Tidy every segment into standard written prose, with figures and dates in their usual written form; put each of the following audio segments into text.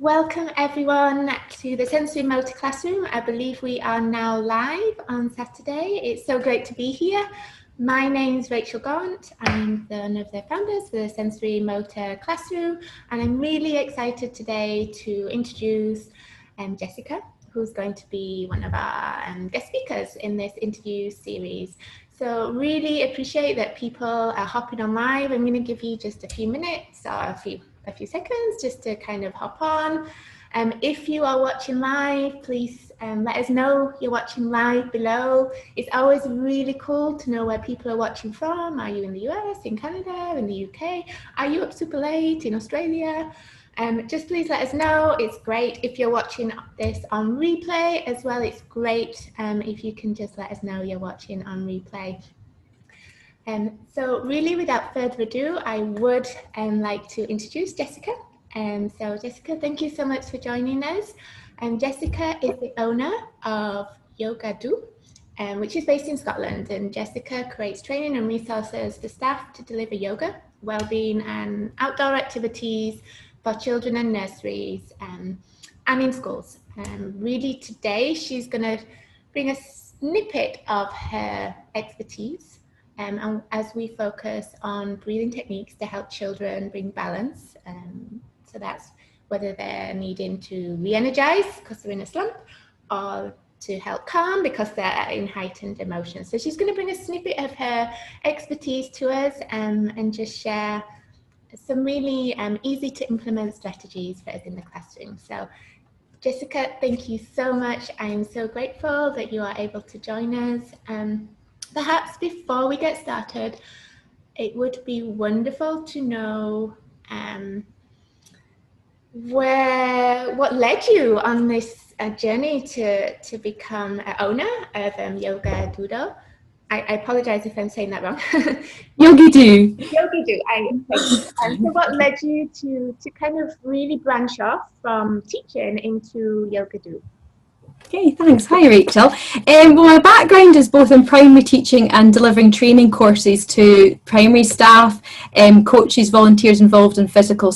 Welcome everyone to the Sensory Motor Classroom. I believe we are now live on Saturday. It's so great to be here. My name is Rachel Gaunt. I'm one of the founders for the Sensory Motor Classroom, and I'm really excited today to introduce Jessica, who's going to be one of our guest speakers in this interview series. So really appreciate that people are hopping on live. I'm going to give you just a few minutes or a few seconds just to kind of hop on. If you are watching live, please let us know you're watching live below. It's always really cool to know where people are watching from. Are you in the US, in Canada, in the UK? Are you up super late in Australia? Just please let us know. It's great if you're watching this on replay as well. It's great if you can just let us know you're watching on replay. So really, without further ado, I would like to introduce Jessica. So Jessica, thank you so much for joining us. Jessica is the owner of Yoga Do, which is based in Scotland. And Jessica creates training and resources for staff to deliver yoga, well-being and outdoor activities for children and nurseries and in schools. Really today, she's going to bring a snippet of her expertise and as we focus on breathing techniques to help children bring balance. So that's whether they're needing to re-energize because they're in a slump, or to help calm because they're in heightened emotion. So she's going to bring a snippet of her expertise to us and just share some really easy to implement strategies for us in the classroom. So Jessica, thank you so much. I am so grateful that you are able to join us. Perhaps before we get started, it would be wonderful to know what led you on this journey to become an owner of Yoga Doodle. I apologize if I'm saying that wrong. Yogi Do. Yogi Do. So what led you to kind of really branch off from teaching into Yoga Do? Okay, thanks. Hi, Rachel. Well, my background is both in primary teaching and delivering training courses to primary staff, coaches, volunteers involved in physical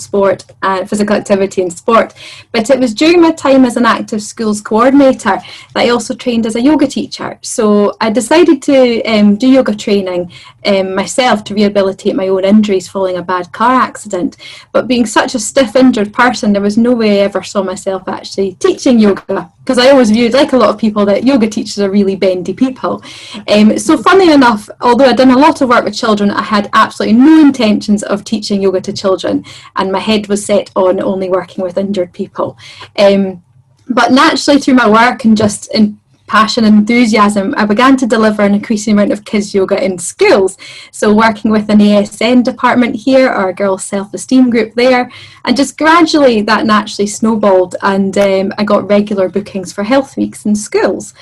activity and sport. But it was during my time as an active schools coordinator that I also trained as a yoga teacher. So I decided to do yoga training myself to rehabilitate my own injuries following a bad car accident. But being such a stiff injured person, there was no way I ever saw myself actually teaching yoga, because I always viewed, like a lot of people, that yoga teachers are really bendy people. So funnily enough, although I'd done a lot of work with children, I had absolutely no intentions of teaching yoga to children, and my head was set on only working with injured people. But naturally, through my work and just in passion and enthusiasm, I began to deliver an increasing amount of kids yoga in schools. So working with an ASN department here, or a girls' self-esteem group there, and just gradually that naturally snowballed, and I got regular bookings for health weeks in schools.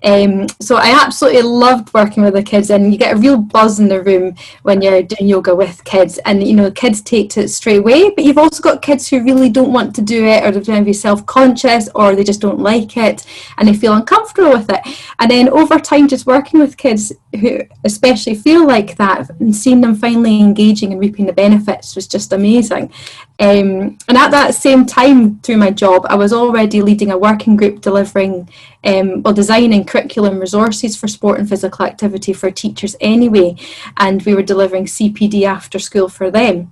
So I absolutely loved working with the kids, and you get a real buzz in the room when you're doing yoga with kids, and you know, kids take to it straight away, but you've also got kids who really don't want to do it, or they're maybe self-conscious, or they just don't like it and they feel uncomfortable with it. And then over time, just working with kids who especially feel like that and seeing them finally engaging and reaping the benefits was just amazing. And at that same time through my job, I was already leading a working group delivering designing curriculum resources for sport and physical activity for teachers anyway, and we were delivering CPD after school for them.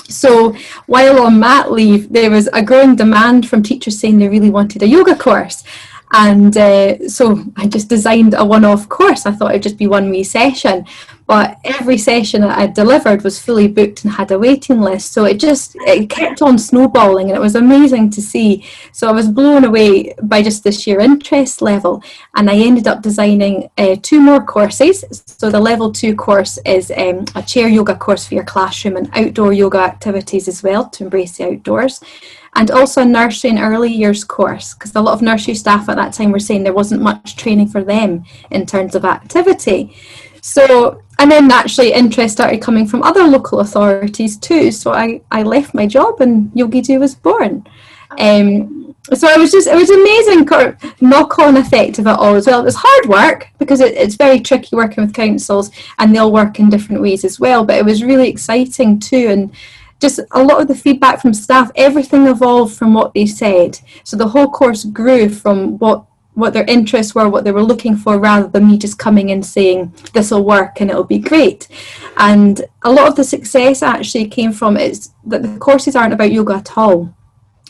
So while on mat leave, there was a growing demand from teachers saying they really wanted a yoga course. And so I just designed a one-off course. I thought it'd just be one wee session, but every session that I delivered was fully booked and had a waiting list. So it kept on snowballing, and it was amazing to see. So I was blown away by just the sheer interest level, and I ended up designing 2 more courses. So the level 2 course is a chair yoga course for your classroom and outdoor yoga activities as well to embrace the outdoors. And also a nursery and early years course, because a lot of nursery staff at that time were saying there wasn't much training for them in terms of activity. So, and then naturally interest started coming from other local authorities too. So I left my job and Yogi Do was born. So it was amazing knock-on effect of it all as well. It was hard work because it's very tricky working with councils, and they all work in different ways as well. But it was really exciting too, and just a lot of the feedback from staff, everything evolved from what they said. So the whole course grew from what their interests were, what they were looking for, rather than me just coming in saying this will work and it'll be great. And a lot of the success actually came from is that the courses aren't about yoga at all.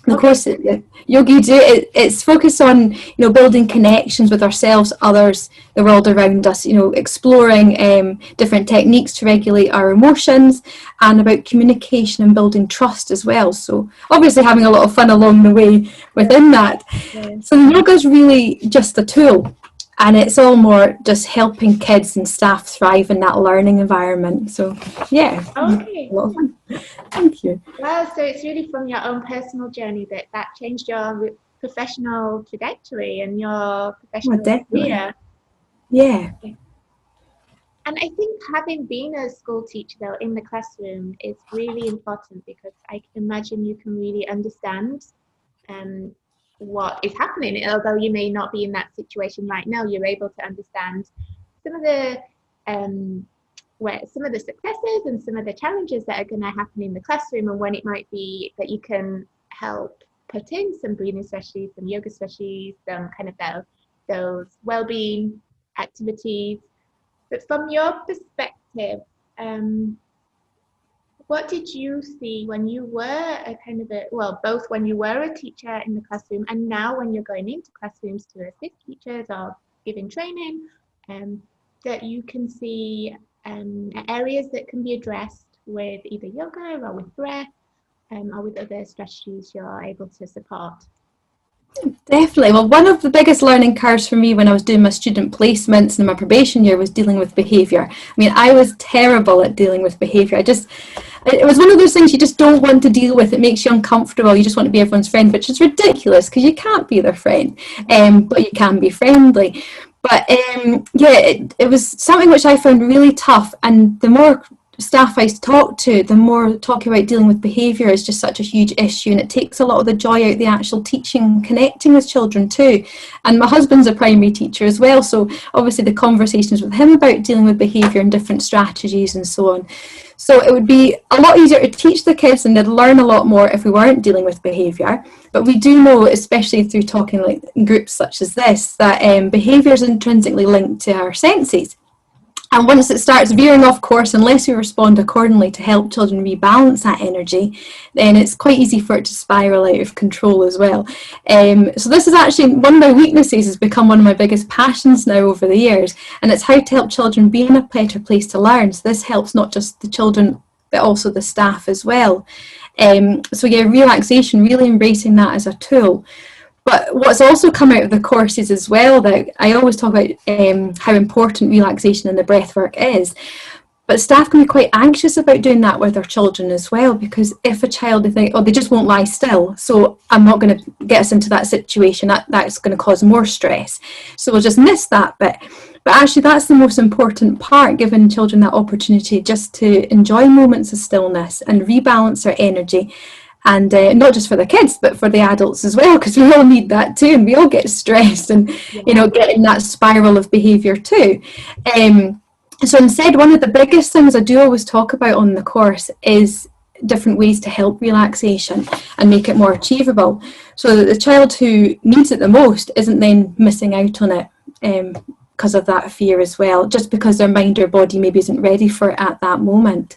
The course yoga you do, it's focused on, you know, building connections with ourselves, others, the world around us, you know, exploring different techniques to regulate our emotions, and about communication and building trust as well. So obviously having a lot of fun along the way within that. So yoga is really just a tool, and it's all more just helping kids and staff thrive in that learning environment. So yeah, Okay. a lot of fun. Thank you. Well, so it's really from your own personal journey that changed your professional trajectory and your professional career. Yeah. And I think having been a school teacher though in the classroom is really important, because I can imagine you can really understand what is happening. Although you may not be in that situation right now, you're able to understand some of the some of the successes and some of the challenges that are going to happen in the classroom, and when it might be that you can help put in some breathing strategies, some yoga strategies, some kind of those well-being activities. But from your perspective, what did you see when you were both when you were a teacher in the classroom and now when you're going into classrooms to assist teachers or giving training, that you can see areas that can be addressed with either yoga or with breath, or with other strategies you're able to support? Definitely. Well, one of the biggest learning curves for me when I was doing my student placements in my probation year was dealing with behaviour. I mean, I was terrible at dealing with behaviour. It was one of those things you just don't want to deal with. It makes you uncomfortable. You just want to be everyone's friend, which is ridiculous because you can't be their friend, but you can be friendly. But it was something which I found really tough, and the more staff I talk to, the more talking about dealing with behaviour is just such a huge issue, and it takes a lot of the joy out the actual teaching, connecting with children too. And my husband's a primary teacher as well, so obviously the conversations with him about dealing with behaviour and different strategies and so on. So it would be a lot easier to teach the kids, and they'd learn a lot more if we weren't dealing with behaviour. But we do know, especially through talking like in groups such as this, that behaviour is intrinsically linked to our senses. And once it starts veering off course, unless we respond accordingly to help children rebalance that energy, then it's quite easy for it to spiral out of control as well. So this is actually one of my weaknesses, has become one of my biggest passions now over the years, and it's how to help children be in a better place to learn. So this helps not just the children, but also the staff as well. So yeah, relaxation, really embracing that as a tool. But what's also come out of the courses as well, that I always talk about how important relaxation and the breath work is, but staff can be quite anxious about doing that with their children as well, because if a child, they think, oh, they just won't lie still, so I'm not going to get us into that situation, that's going to cause more stress, so we'll just miss that bit. But actually that's the most important part, giving children that opportunity just to enjoy moments of stillness and rebalance their energy. And not just for the kids, but for the adults as well, because we all need that too, and we all get stressed and, you know, get in that spiral of behaviour too. So instead, one of the biggest things I do always talk about on the course is different ways to help relaxation and make it more achievable, so that the child who needs it the most isn't then missing out on it because of that fear as well, just because their mind or body maybe isn't ready for it at that moment.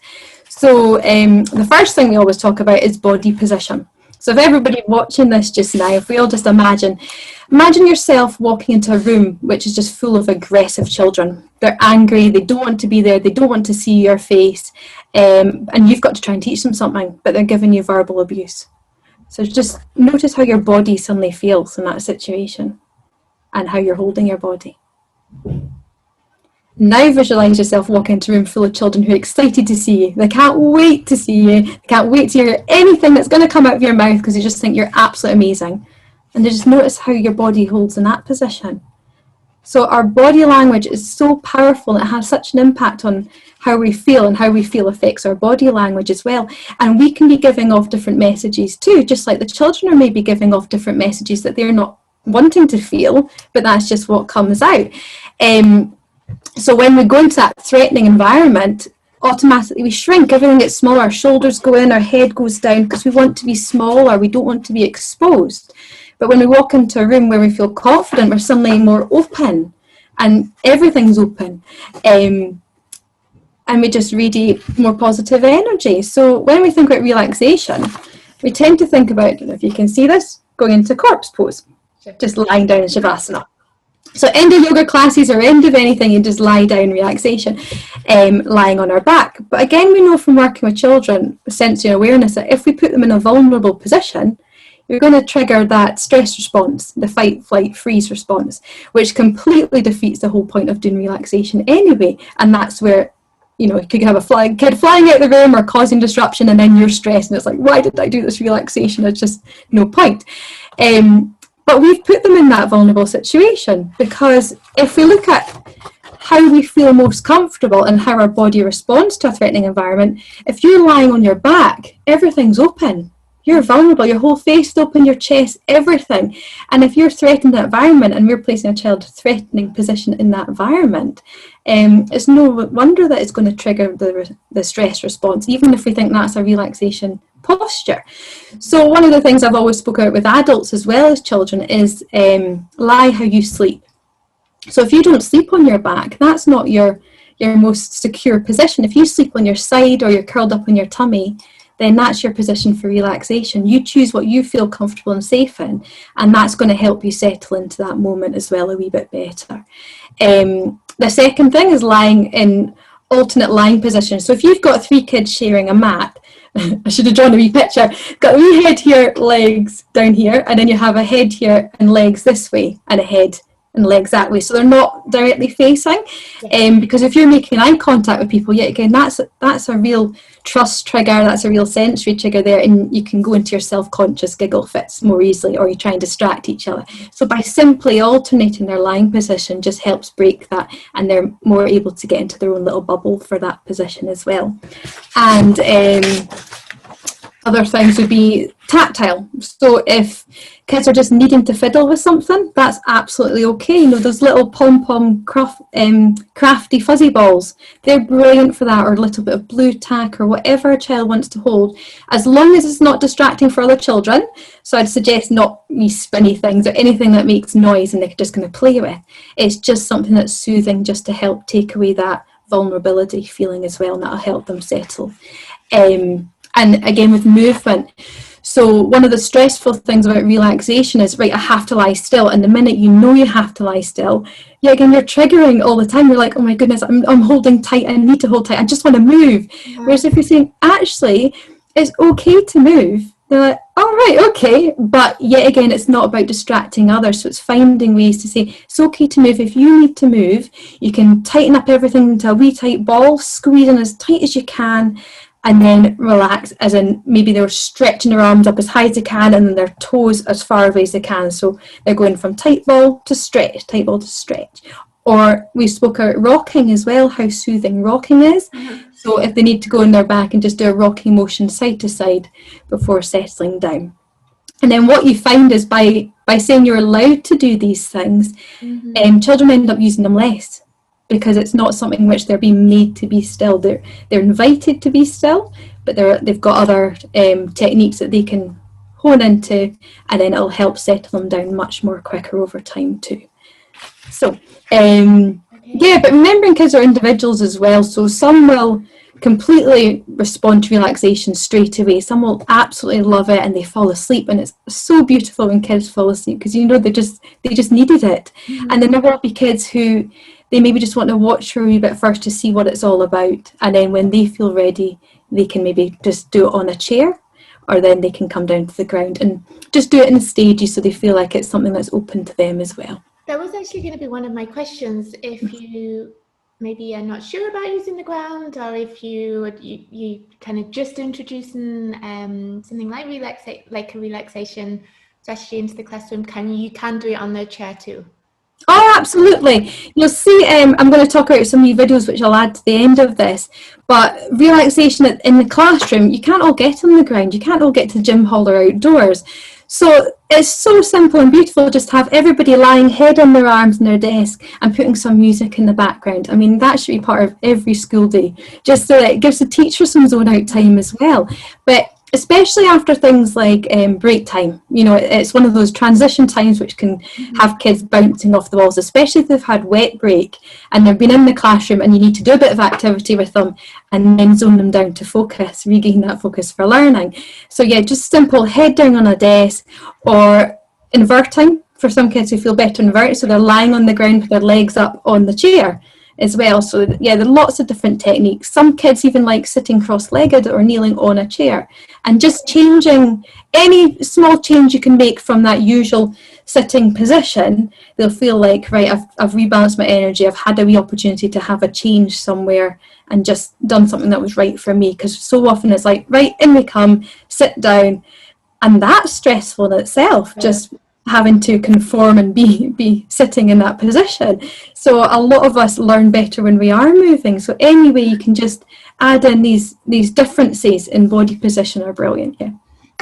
So the first thing we always talk about is body position. So if everybody watching this just now, if we all just imagine yourself walking into a room which is just full of aggressive children. They're angry, they don't want to be there, they don't want to see your face, and you've got to try and teach them something, but they're giving you verbal abuse. So just notice how your body suddenly feels in that situation and how you're holding your body. Now visualise yourself walking into a room full of children who are excited to see you. They can't wait to see you. They can't wait to hear anything that's going to come out of your mouth, because they just think you're absolutely amazing. And they just notice how your body holds in that position. So our body language is so powerful, and it has such an impact on how we feel, and how we feel affects our body language as well. And we can be giving off different messages too, just like the children are maybe giving off different messages that they're not wanting to feel, but that's just what comes out. So when we go into that threatening environment, automatically we shrink, everything gets smaller, our shoulders go in, our head goes down, because we want to be smaller, we don't want to be exposed. But when we walk into a room where we feel confident, we're suddenly more open, and everything's open. And we just radiate more positive energy. So when we think about relaxation, we tend to think about, if you can see this, going into corpse pose, just lying down in Shavasana. So end of yoga classes or end of anything, you just lie down, relaxation, lying on our back. But again, we know from working with children, sensory awareness, that if we put them in a vulnerable position, you're going to trigger that stress response, the fight, flight, freeze response, which completely defeats the whole point of doing relaxation anyway. And that's where, you know, you could have a kid flying out the room or causing disruption, and then you're stressed and it's like, why did I do this relaxation? It's just no point. But we've put them in that vulnerable situation, because if we look at how we feel most comfortable and how our body responds to a threatening environment, if you're lying on your back, everything's open. You're vulnerable, your whole face is open, your chest, everything. And if you're threatened that environment and we're placing a child in a threatening position in that environment, it's no wonder that it's going to trigger the stress response, even if we think that's a relaxation posture. So one of the things I've always spoken about with adults as well as children is lie how you sleep. So if you don't sleep on your back, that's not your most secure position. If you sleep on your side or you're curled up on your tummy, then that's your position for relaxation. You choose what you feel comfortable and safe in, and that's going to help you settle into that moment as well a wee bit better. The second thing is lying in alternate lying positions. So if you've got 3 kids sharing a mat, I should have drawn a wee picture, got a wee head here, legs down here, and then you have a head here and legs this way, and a head and legs that way, so they're not directly facing. Because if you're making eye contact with people, yet again, that's a real trust trigger, that's a real sensory trigger there, and you can go into your self-conscious giggle fits more easily, or you try and distract each other. So by simply alternating their lying position just helps break that, and they're more able to get into their own little bubble for that position as well. And other things would be tactile. So if kids are just needing to fiddle with something, that's absolutely okay. You know, those little pom-pom crafty fuzzy balls, they're brilliant for that, or a little bit of blue tack or whatever a child wants to hold, as long as it's not distracting for other children. So I'd suggest not me spinny things or anything that makes noise and they're just going to play with. It's just something that's soothing, just to help take away that vulnerability feeling as well, and that'll help them settle. And again, with movement, so one of the stressful things about relaxation is, right, I have to lie still, and the minute you know you have to lie still, again, you're triggering all the time. You're like, oh my goodness, I'm holding tight, I need to hold tight, I just want to move. Whereas if you're saying, actually, it's okay to move, they're like, all right, okay, but yet again, it's not about distracting others. So it's finding ways to say, it's okay to move. If you need to move, you can tighten up everything into a wee tight ball, squeeze in as tight as you can, and then relax, as in maybe they're stretching their arms up as high as they can, and then their toes as far away as they can. So they're going from tight ball to stretch, tight ball to stretch. Or we spoke about rocking as well, how soothing rocking is. So if they need to go on their back and just do a rocking motion side to side before settling down. And then what you find is by saying you're allowed to do these things, children end up using them less, because it's not something which they're being made to be still. They're invited to be still, but they've got other techniques that they can hone into, and then it'll help settle them down much more quicker over time too. So yeah, but remembering kids are individuals as well. So some will completely respond to relaxation straight away. Some will absolutely love it and they fall asleep, and it's so beautiful when kids fall asleep, because you know they just needed it. And then there will be kids who they maybe just want to watch for a wee bit first to see what it's all about, and then when they feel ready, they can maybe just do it on a chair, or then they can come down to the ground and just do it in stages so they feel like it's something that's open to them as well. That was actually going to be one of my questions. If you maybe are not sure about using the ground, or if you kind of just introducing something like a relaxation strategy into the classroom, you can do it on the chair too. Oh, absolutely. You'll see, I'm going to talk about some new videos which I'll add to the end of this, but relaxation in the classroom, you can't all get on the ground, you can't all get to the gym hall or outdoors. So it's so simple and beautiful, just to have everybody lying head on their arms on their desk and putting some music in the background. I mean, that should be part of every school day, just so that it gives the teacher some zone out time as well. But especially after things like break time, you know, it's one of those transition times which can have kids bouncing off the walls, especially if they've had wet break and they've been in the classroom and you need to do a bit of activity with them and then zone them down to focus, regain that focus for learning. So yeah, just simple head down on a desk, or inverting for some kids who feel better inverted, so they're lying on the ground with their legs up on the chair as well. So yeah, there are lots of different techniques. Some kids even like sitting cross-legged or kneeling on a chair, and just changing any small change you can make from that usual sitting position, they'll feel like, right, I've rebalanced my energy, I've had a wee opportunity to have a change somewhere and just done something that was right for me. Because so often it's like, right, in we come, sit down, and that's stressful in itself, just having to conform and be sitting in that position. So a lot of us learn better when we are moving. So any way you can just add in these differences in body position are brilliant. Yeah.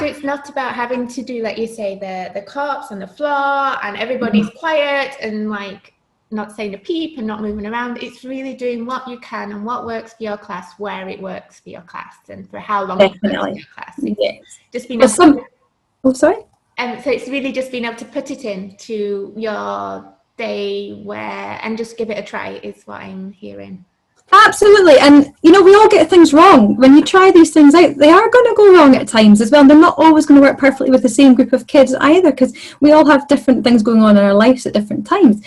So it's not about having to do, like you say, the cops on the floor and everybody's quiet and like not saying a peep and not moving around. It's really doing what you can and what works for your class, where it works for your class, and for how long it works for your class. Yes. Just being able to, oh, sorry? so it's really just being able to put it into your day and just give it a try is what I'm hearing. Absolutely. And you know, we all get things wrong. When you try these things out, they are going to go wrong at times as well. And they're not always going to work perfectly with the same group of kids either, because we all have different things going on in our lives at different times.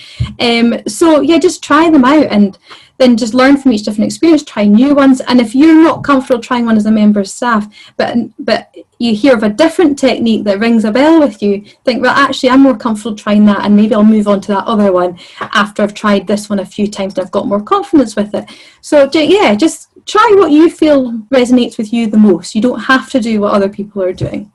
So yeah, just try them out and then just learn from each different experience, try new ones. And if you're not comfortable trying one as a member of staff, but you hear of a different technique that rings a bell with you, think, well, actually, I'm more comfortable trying that, and maybe I'll move on to that other one after I've tried this one a few times and I've got more confidence with it. So yeah, just try what you feel resonates with you the most. You don't have to do what other people are doing.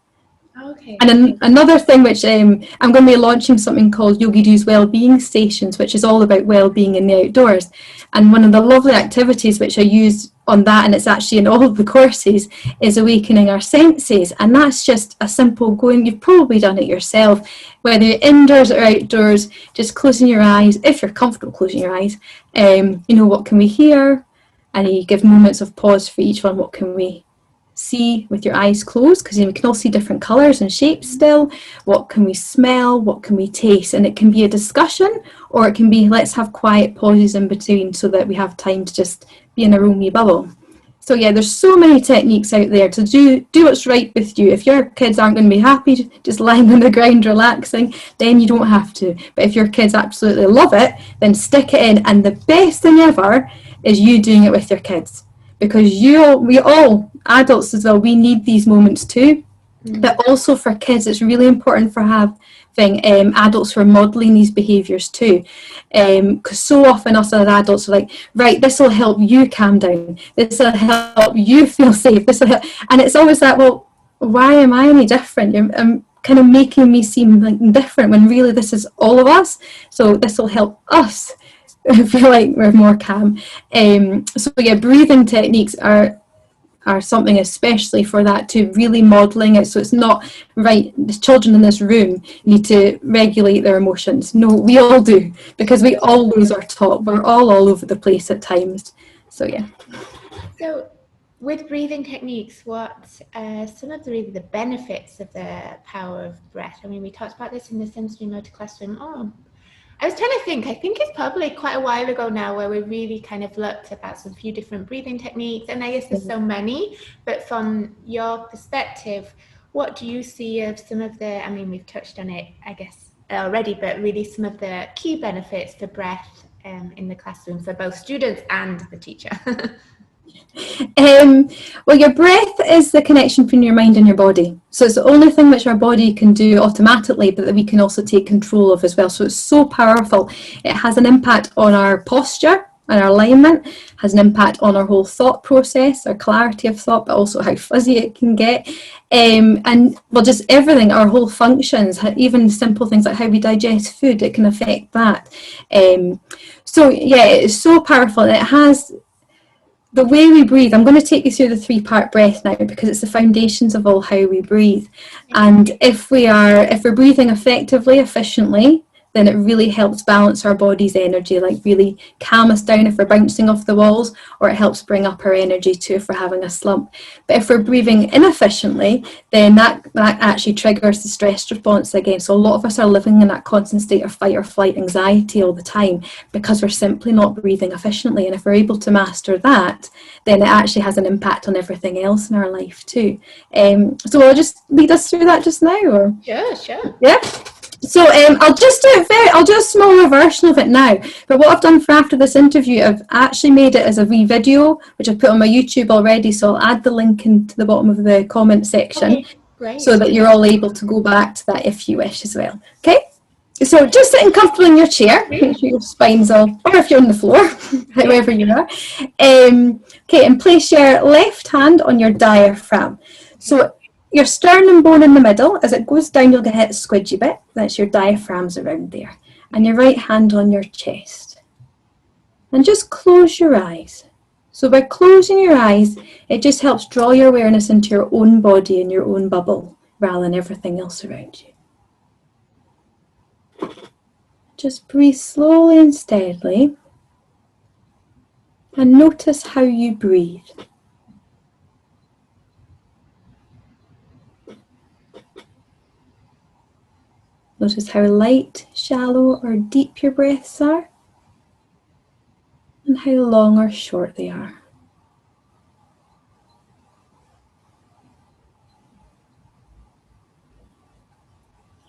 Okay. And another thing which I'm going to be launching something called Yogi Do's Wellbeing Stations, which is all about well-being in the outdoors. And one of the lovely activities which I use on that, and it's actually in all of the courses, is awakening our senses. And that's just a simple going, you've probably done it yourself, whether you're indoors or outdoors, just closing your eyes, if you're comfortable closing your eyes. You know, what can we hear? And you give moments of pause for each one. What can we see with your eyes closed, because we can all see different colours and shapes still. What can we smell? What can we taste? And it can be a discussion, or it can be, let's have quiet pauses in between so that we have time to just be in a own wee bubble. So yeah, there's so many techniques out there to do what's right with you. If your kids aren't going to be happy just lying on the ground relaxing, then you don't have to. But if your kids absolutely love it, then stick it in. And the best thing ever is you doing it with your kids. Because we all, adults as well, we need these moments too. But also for kids, it's really important for having adults who are modelling these behaviours too. Because so often us as adults are like, right, this will help you calm down. This will help you feel safe. This will help. And it's always that, well, why am I any different? You're kind of making me seem like different when really this is all of us. So this will help us feel like we're more calm. So yeah, breathing techniques are something especially for that too, really modelling it. So it's not, right, the children in this room need to regulate their emotions. No, we all do, because we all lose our top. We're all over the place at times. So yeah. So with breathing techniques, what some of the benefits of the power of breath? I mean, we talked about this in the sensory motor classroom. I was trying to think, I think it's probably quite a while ago now where we really kind of looked about some few different breathing techniques, and I guess there's so many, but from your perspective, what do you see of some of the, I mean, we've touched on it, I guess, already, but really some of the key benefits for breath in the classroom for both students and the teacher? Well, your breath is the connection between your mind and your body. So it's the only thing which our body can do automatically, but that we can also take control of as well. So it's so powerful. It has an impact on our posture and our alignment, has an impact on our whole thought process, our clarity of thought, but also how fuzzy it can get. And well, just everything, our whole functions, even simple things like how we digest food, it can affect that. So yeah, it's so powerful. And it has the way we breathe, I'm going to take you through the 3-part breath now, because it's the foundations of all how we breathe. And if we're breathing effectively, efficiently, then it really helps balance our body's energy, like really calm us down if we're bouncing off the walls, or it helps bring up our energy too if we're having a slump. But if we're breathing inefficiently, then that actually triggers the stress response again. So a lot of us are living in that constant state of fight or flight anxiety all the time, because we're simply not breathing efficiently. And if we're able to master that, then it actually has an impact on everything else in our life too. So I'll just lead us through that just now, or Sure. yeah. So I'll do a smaller version of it now. But what I've done for after this interview, I've actually made it as a wee video, which I've put on my YouTube already. So I'll add the link into the bottom of the comment section, so that you're all able to go back to that if you wish as well. Okay. So just sitting comfortable in your chair, make sure your spine's all, or if you're on the floor, however you are. Okay, and place your left hand on your diaphragm. So your sternum bone in the middle, as it goes down, you'll get a squidgy bit. That's your diaphragms around there. And your right hand on your chest. And just close your eyes. So by closing your eyes, it just helps draw your awareness into your own body and your own bubble, rather than everything else around you. Just breathe slowly and steadily. And notice how you breathe. Notice how light, shallow, or deep your breaths are, and how long or short they are.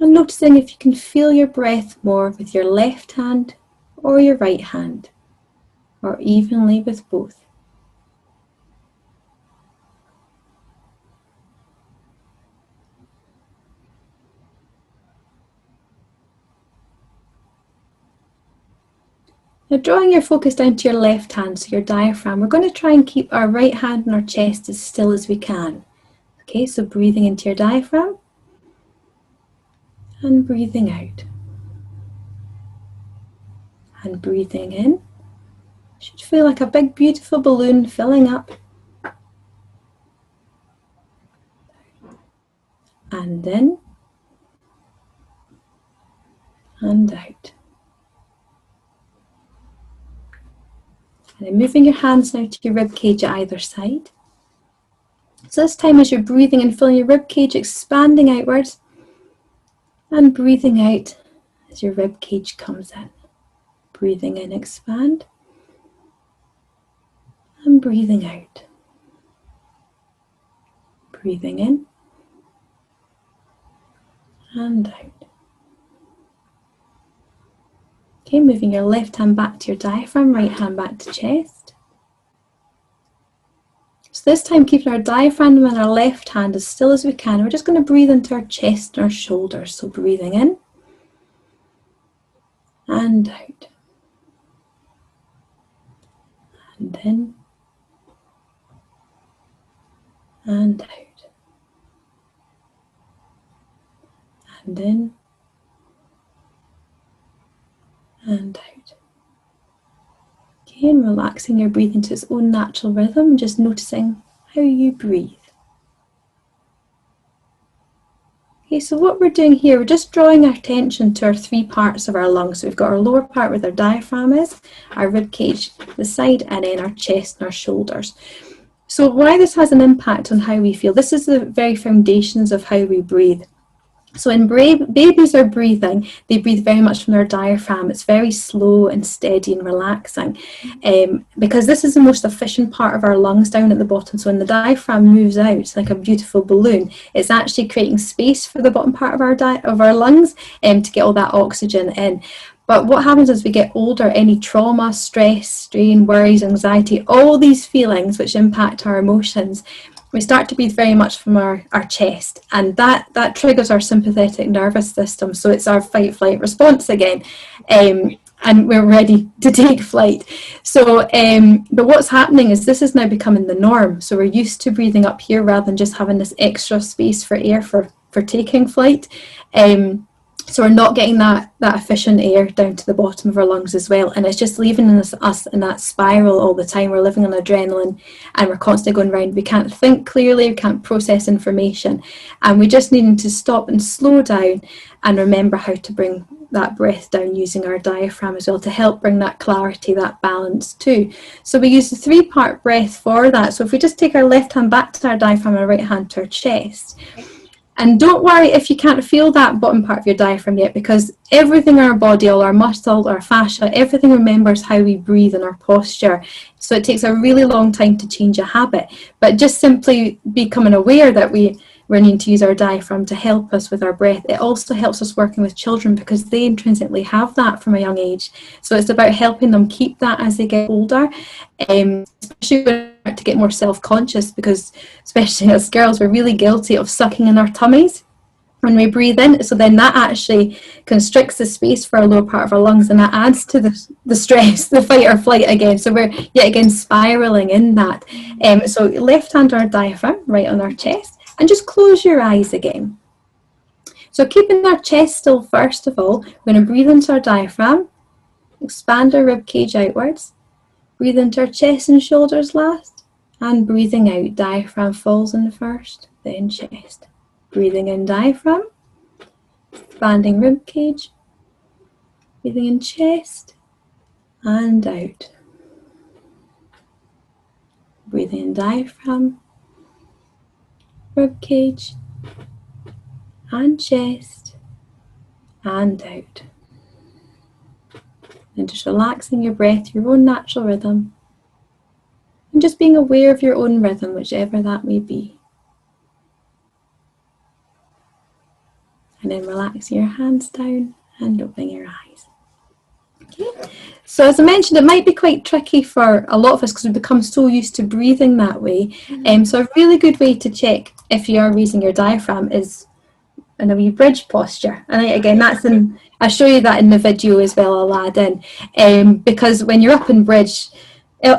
And noticing if you can feel your breath more with your left hand or your right hand, or evenly with both. Now drawing your focus down to your left hand, so your diaphragm, we're going to try and keep our right hand on our chest as still as we can. Okay, so breathing into your diaphragm and breathing out. And breathing in. Should feel like a big beautiful balloon filling up. And in. And out. And then moving your hands now to your rib cage at either side. So this time, as you're breathing in, feeling your rib cage expanding outwards, and breathing out as your rib cage comes in. Breathing in, expand, and breathing out. Breathing in and out. Okay, moving your left hand back to your diaphragm, right hand back to chest. So this time, keeping our diaphragm and our left hand as still as we can, we're just going to breathe into our chest and our shoulders. So breathing in and out. And in and out. And in and out. Okay, and relaxing your breathing to its own natural rhythm, just noticing how you breathe. Okay, so what we're doing here, we're just drawing our attention to our 3 parts of our lungs. So we've got our lower part where our diaphragm is, our rib cage, the side, and then our chest and our shoulders. So why this has an impact on how we feel, this is the very foundations of how we breathe. So when babies are breathing, they breathe very much from their diaphragm. It's very slow and steady and relaxing, because this is the most efficient part of our lungs down at the bottom. So when the diaphragm moves out like a beautiful balloon, it's actually creating space for the bottom part of our lungs to get all that oxygen in. But what happens as we get older, any trauma, stress, strain, worries, anxiety, all these feelings which impact our emotions, we start to breathe very much from our chest, and that triggers our sympathetic nervous system. So it's our fight flight response again, and we're ready to take flight. So but what's happening is this is now becoming the norm. So we're used to breathing up here rather than just having this extra space for air for taking flight. So we're not getting that efficient air down to the bottom of our lungs as well. And it's just leaving us in that spiral all the time. We're living on adrenaline and we're constantly going around. We can't think clearly, we can't process information. And we just need to stop and slow down and remember how to bring that breath down using our diaphragm as well to help bring that clarity, that balance too. So we use the 3-part breath for that. So if we just take our left hand back to our diaphragm and our right hand to our chest. And don't worry if you can't feel that bottom part of your diaphragm yet, because everything in our body, all our muscles, our fascia, everything remembers how we breathe and our posture. So it takes a really long time to change a habit. But just simply becoming aware that we're needing to use our diaphragm to help us with our breath. It also helps us working with children because they intrinsically have that from a young age. So it's about helping them keep that as they get older, especially when we start to get more self-conscious, because especially as girls, we're really guilty of sucking in our tummies when we breathe in. So then that actually constricts the space for our lower part of our lungs, and that adds to the stress, the fight or flight again. So we're yet again spiraling in that. So left hand on our diaphragm, right on our chest, and just close your eyes again. So keeping our chest still first of all, we're going to breathe into our diaphragm, expand our rib cage outwards, breathe into our chest and shoulders last, and breathing out, diaphragm falls in first, then chest. Breathing in diaphragm, expanding rib cage, breathing in chest, and out. Breathing in diaphragm, rib cage, and chest, and out. And just relaxing your breath, your own natural rhythm, and just being aware of your own rhythm, whichever that may be. And then relaxing your hands down and opening your eyes. Okay. So as I mentioned, it might be quite tricky for a lot of us because we become so used to breathing that way. So a really good way to check if you are raising your diaphragm is in a wee bridge posture. And again, I'll show you that in the video as well, I'll add in. Because when you're up in bridge,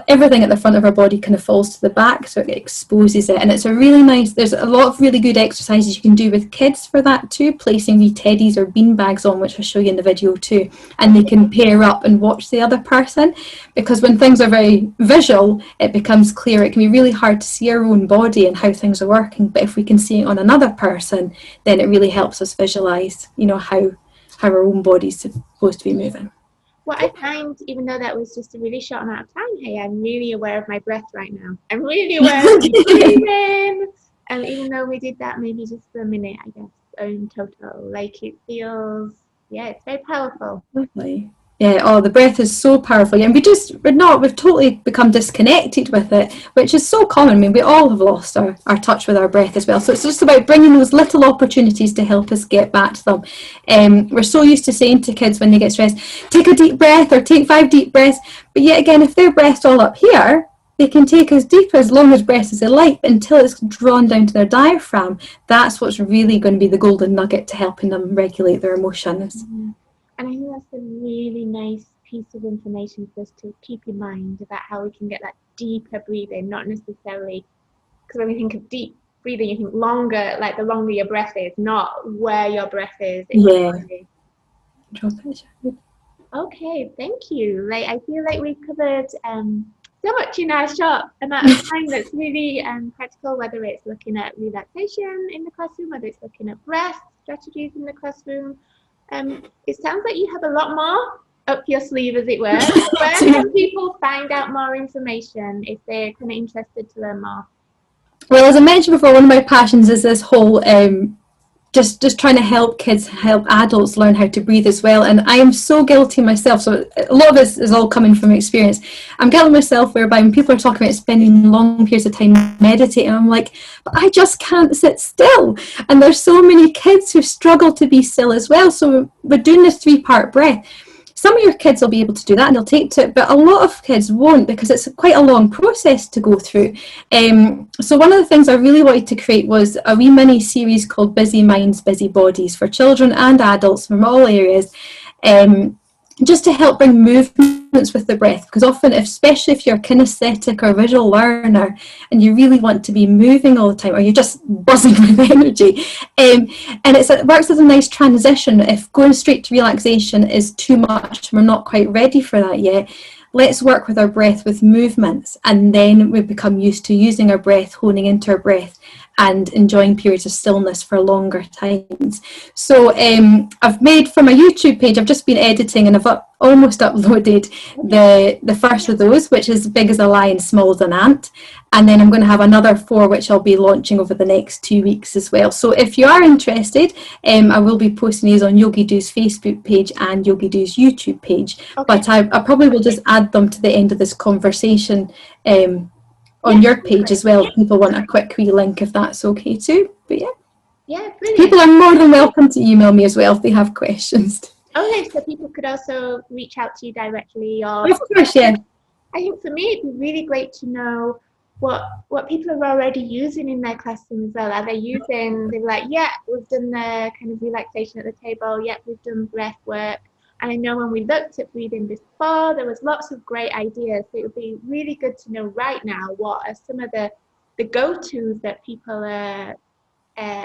everything at the front of our body kind of falls to the back, so it exposes it. And it's a really nice, there's a lot of really good exercises you can do with kids for that too, placing wee teddies or bean bags on, which I'll show you in the video too, and they can pair up and watch the other person, because when things are very visual, it becomes clear. It can be really hard to see our own body and how things are working, but if we can see it on another person, then it really helps us visualize, how our own body's supposed to be moving. What I find, even though that was just a really short amount of time here, I'm really aware of my breath right now. I'm really aware of my breathing. And even though we did that maybe just for a minute, I guess, in total, like it feels, it's very powerful. Lovely. Yeah, the breath is so powerful. And we've totally become disconnected with it, which is so common. I mean, we all have lost our touch with our breath as well. So it's just about bringing those little opportunities to help us get back to them. We're so used to saying to kids when they get stressed, take a deep breath or take 5 deep breaths. But yet again, if their breath's all up here, they can take as deep, as long as breath as they like, until it's drawn down to their diaphragm. That's what's really going to be the golden nugget to helping them regulate their emotions. Mm-hmm. And I think that's a really nice piece of information for us to keep in mind about how we can get that deeper breathing, not necessarily, because when we think of deep breathing, you think longer, like the longer your breath is, not where your breath is. Okay, thank you. Like, I feel like we've covered so much in our short amount of time that's really practical, whether it's looking at relaxation in the classroom, whether it's looking at breath strategies in the classroom. It sounds like you have a lot more up your sleeve, as it were. Where can people find out more information if they're kind of interested to learn more? Well, as I mentioned before, one of my passions is this whole just trying to help kids, help adults learn how to breathe as well. And I am so guilty myself. So a lot of this is all coming from experience. I'm guilty myself whereby when people are talking about spending long periods of time meditating, I'm like, but I just can't sit still. And there's so many kids who struggle to be still as well. So we're doing this 3-part breath. Some of your kids will be able to do that and they'll take to it, but a lot of kids won't, because it's quite a long process to go through. So one of the things I really wanted to create was a wee mini series called Busy Minds, Busy Bodies, for children and adults from all areas, just to help bring movements with the breath, because often, especially if you're kinesthetic or visual learner and you really want to be moving all the time, or you're just buzzing with energy, and it works as a nice transition. If going straight to relaxation is too much, we're not quite ready for that yet, let's work with our breath with movements, and then we become used to using our breath, honing into our breath and enjoying periods of stillness for longer times. So I've made, for my YouTube page, I've just been editing and I've almost uploaded the first of those, which is big as a lion, small as an ant. And then I'm going to have another 4 which I'll be launching over the next 2 weeks as well. So if you are interested, I will be posting these on Yogi Do's Facebook page and Yogi Do's YouTube page. But I probably will just add them to the end of this conversation on your page as well, if people want a quick wee link, if that's okay too. But yeah, brilliant. People are more than welcome to email me as well if they have questions. Okay, so people could also reach out to you directly, or of course, yeah. I think for me it'd be really great to know what people are already using in their classroom as well. Are they using, they're like, yeah, we've done the kind of relaxation at the table, yeah, we've done breath work. And I know when we looked at breathing before, there was lots of great ideas. So it would be really good to know right now what are some of the go-tos that people are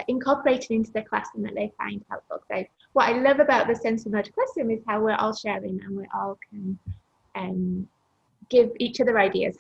incorporating into their classroom that they find helpful. So what I love about the sensory motor classroom is how we're all sharing and we all can give each other ideas.